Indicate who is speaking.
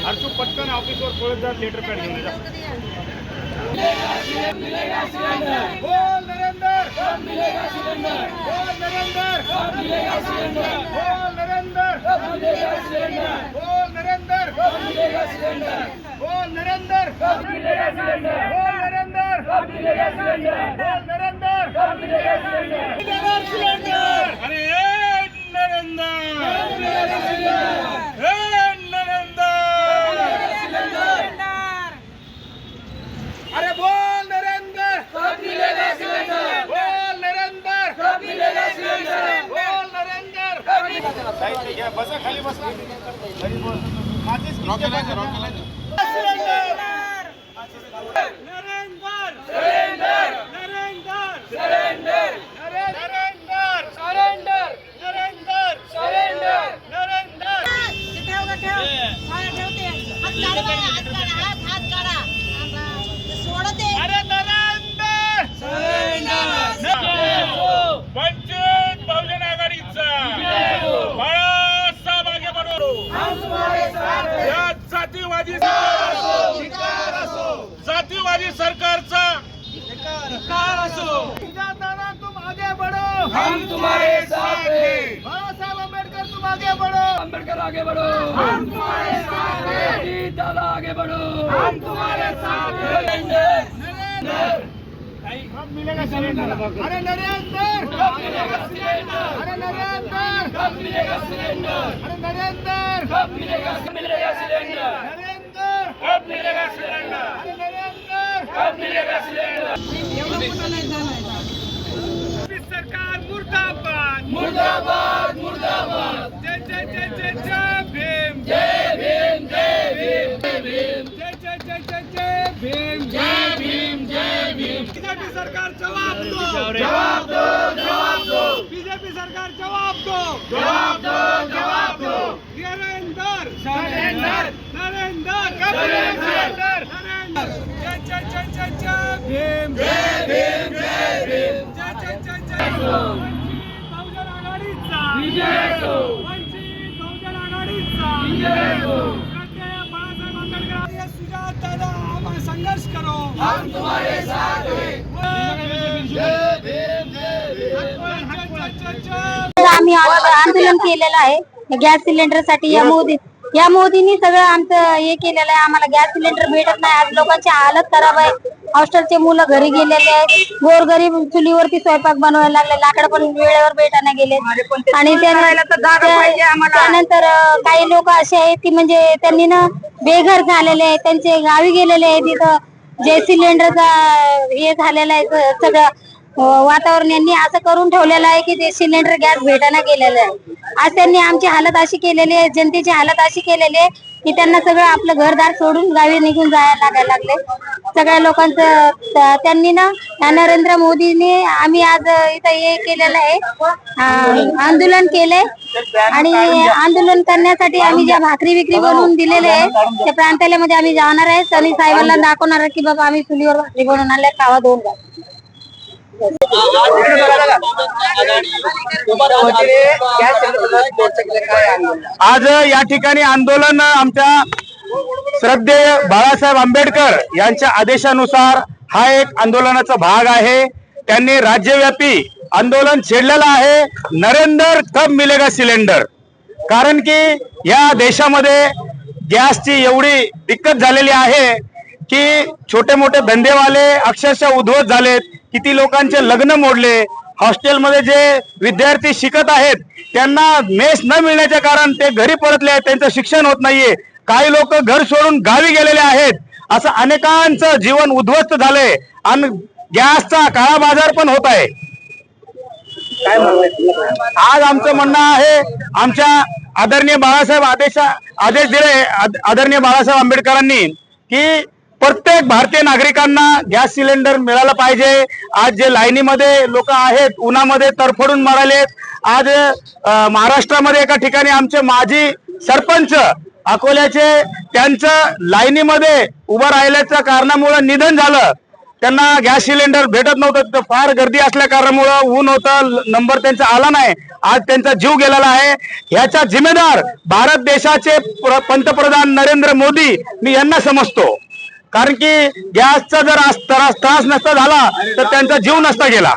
Speaker 1: हर्षू पटकन ऑफिसवर पळत जा, लेटर पॅड घेऊन जा. बोल नरेंद्र, बोल नरेंद्र, बोल नरेंद्र, बोल नरेंद्र, बोल नरेंद्र, बोल नरेंद्र, बोल नरेंद्र. अरे नरेंद्र, अरे बोल नरेंद्र, कब मिलेगा सिलेंडर, बोल नरेंद्र, कब मिलेगा सिलेंडर, बोल नरेंद्र, कब मिलेगा. साहित्य घ्या, बसा खाली बसा. खाली बस. मातीच रॉकेला cylinder. Narendra, surrender, Narendra, surrender, Narendra, surrender, Narendra, surrender, Narendra. अरे नरेंद्र, वंचित बहुजन आघाडीचा बाळासाहेब आगे बढो. या जातीवादी सरकारचा तुम आगे बढ़ो, हम तुम्हारे साथ हैं. बाळासाहेब आंबेडकर तुम आगे बढ़ो, आंबेडकर आगे बढ़ो, हम तुम्हारे साथ हैं. दादा आगे बढ़ो, हम तुम्हारे साथ हैं. कब मिलेगा सिलेंडर? अरे नरेंद्र, कब मिलेगा सिलेंडर? अरे नरेंद्र, कब मिलेगा सिलेंडर? अरे नरेंद्र, कब मिलेगा सिलेंडर? नरेंद्र, कब मिलेगा सिलेंडर? अरे नरेंद्र, कब मिलेगा सिलेंडर? सरकार मुर्दाबाद, मुर्दाबाद, मुर्दाबाद. जय जय जय जय जय भीम, जय भीम, जय भीम, जय भीम, जय जय जय जय जय भीम, जय भीम, जय भीम. बीजेपी सरकार जवाब दो, जवाब दो, जवाब दो. बीजेपी सरकार जवाब दो, जवाब दो, जवाब दो. Narendra, surrender, Narendra, surrender, Narendra. जय जय जय जय जय भीम, जय भीम, जय भीम, जय जय जय जय. बहुजन आघाडीचा विजय असो, वंचित बहुजन आघाडीचा विजय असो. बाळासाहेब आंबेडकर, सुजात दादा, आम्हाला संघर्ष करो, हम तुम्हारे साथ हैं. जय भीम, जय भीम.
Speaker 2: आम्ही आंदोलन केलेलं आहे गॅस सिलेंडर साठी. या मोदींनी सगळं आमचं हे केलेलं आहे. आम्हाला गॅस सिलेंडर भेटत नाही. आज लोकांची हालत खराब आहे. हॉस्टेलचे मुलं घरी गेलेले आहेत. गोरगरीब चुलीवरती स्वयंपाक बनवायला लागले. लाकडं पण वेळेवर भेटायला गेले. आणि त्यानंतर काही लोक असे आहेत की म्हणजे त्यांनी ना बेघर झालेले आहेत. त्यांचे गावी गेलेले आहेत. तिथं जे सिलेंडरचा हे झालेलं आहे सगळं वातावरण यांनी असं करून ठेवलेलं आहे की ते सिलेंडर गॅस भेटायला गेलेलं आहे. आज त्यांनी आमची हालत अशी केलेली आहे, जनतेची हालत अशी केलेली आहे की त्यांना सगळं आपलं घरदार सोडून गावी निघून जायला लागायला लागले. सगळ्या लोकांचं त्यांनी ना नरेंद्र मोदींनी आम्ही आज इथं हे केलेलं आहे, आंदोलन केलंय. आणि आंदोलन करण्यासाठी आम्ही ज्या भाकरी विक्री बनवून दिलेले आहे त्या प्रांतालयामध्ये आम्ही जाणार आहे. सनी साहेबांना दाखवणार आहे की बाबा आम्ही चुलीवर भाकरी बनवून आणल्या, खावा दोन घाल.
Speaker 3: आज या ठिकाणी आंदोलन आमच्या श्रद्धेय बाळासाहेब आंबेडकर यांच्या आदेशानुसार हा एक आंदोलनाचा भाग आहे. त्यांनी राज्यव्यापी आंदोलन छेडलेलं आहे, नरेंद्र कब मिलेगा सिलेंडर. कारण की या देशामध्ये गॅसची एवढी दिक्कत झालेली आहे की छोटे मोठे धंदेवाले अक्षरशः उद्ध्वस्त झालेत. किती लोकांचे लग्न मोडले. हॉस्टेलमध्ये जे विद्यार्थी शिकत आहेत त्यांना मेस न मिळण्याच्या कारण ते घरी परतले आहेत. त्यांचं शिक्षण होत नाहीये. काही लोक घर सोडून गावी गेलेले आहेत. असं अनेकांचं जीवन उद्ध्वस्त झालंय आणि गॅसचा काळा बाजार पण होत आहे. आज आमचं म्हणणं आहे, आमच्या आदरणीय बाळासाहेब आदेश दिले आदरणीय बाळासाहेब आंबेडकरांनी की प्रत्येक भारतीय नागरिकांना गॅस सिलेंडर मिळालं पाहिजे. आज जे लाईनीमध्ये लोक आहेत उन्हामध्ये तरफडून मरालेत. आज महाराष्ट्रामध्ये एका ठिकाणी आमचे माजी सरपंच अकोल्याचे त्यांचं लाईनीमध्ये उभं राहिल्याच्या कारणामुळे निधन झालं. त्यांना गॅस सिलेंडर भेटत नव्हतं. फार गर्दी असल्या कारणामुळे ऊन होतं, नंबर त्यांचा आला नाही आज त्यांचा जीव गेलेला आहे. याचा जिम्मेदार भारत देशाचे पंतप्रधान नरेंद्र मोदी मी यांना समजतो. कारण की गॅसचा जर त्रास नसता झाला तर त्यांचा जीव नसता गेला.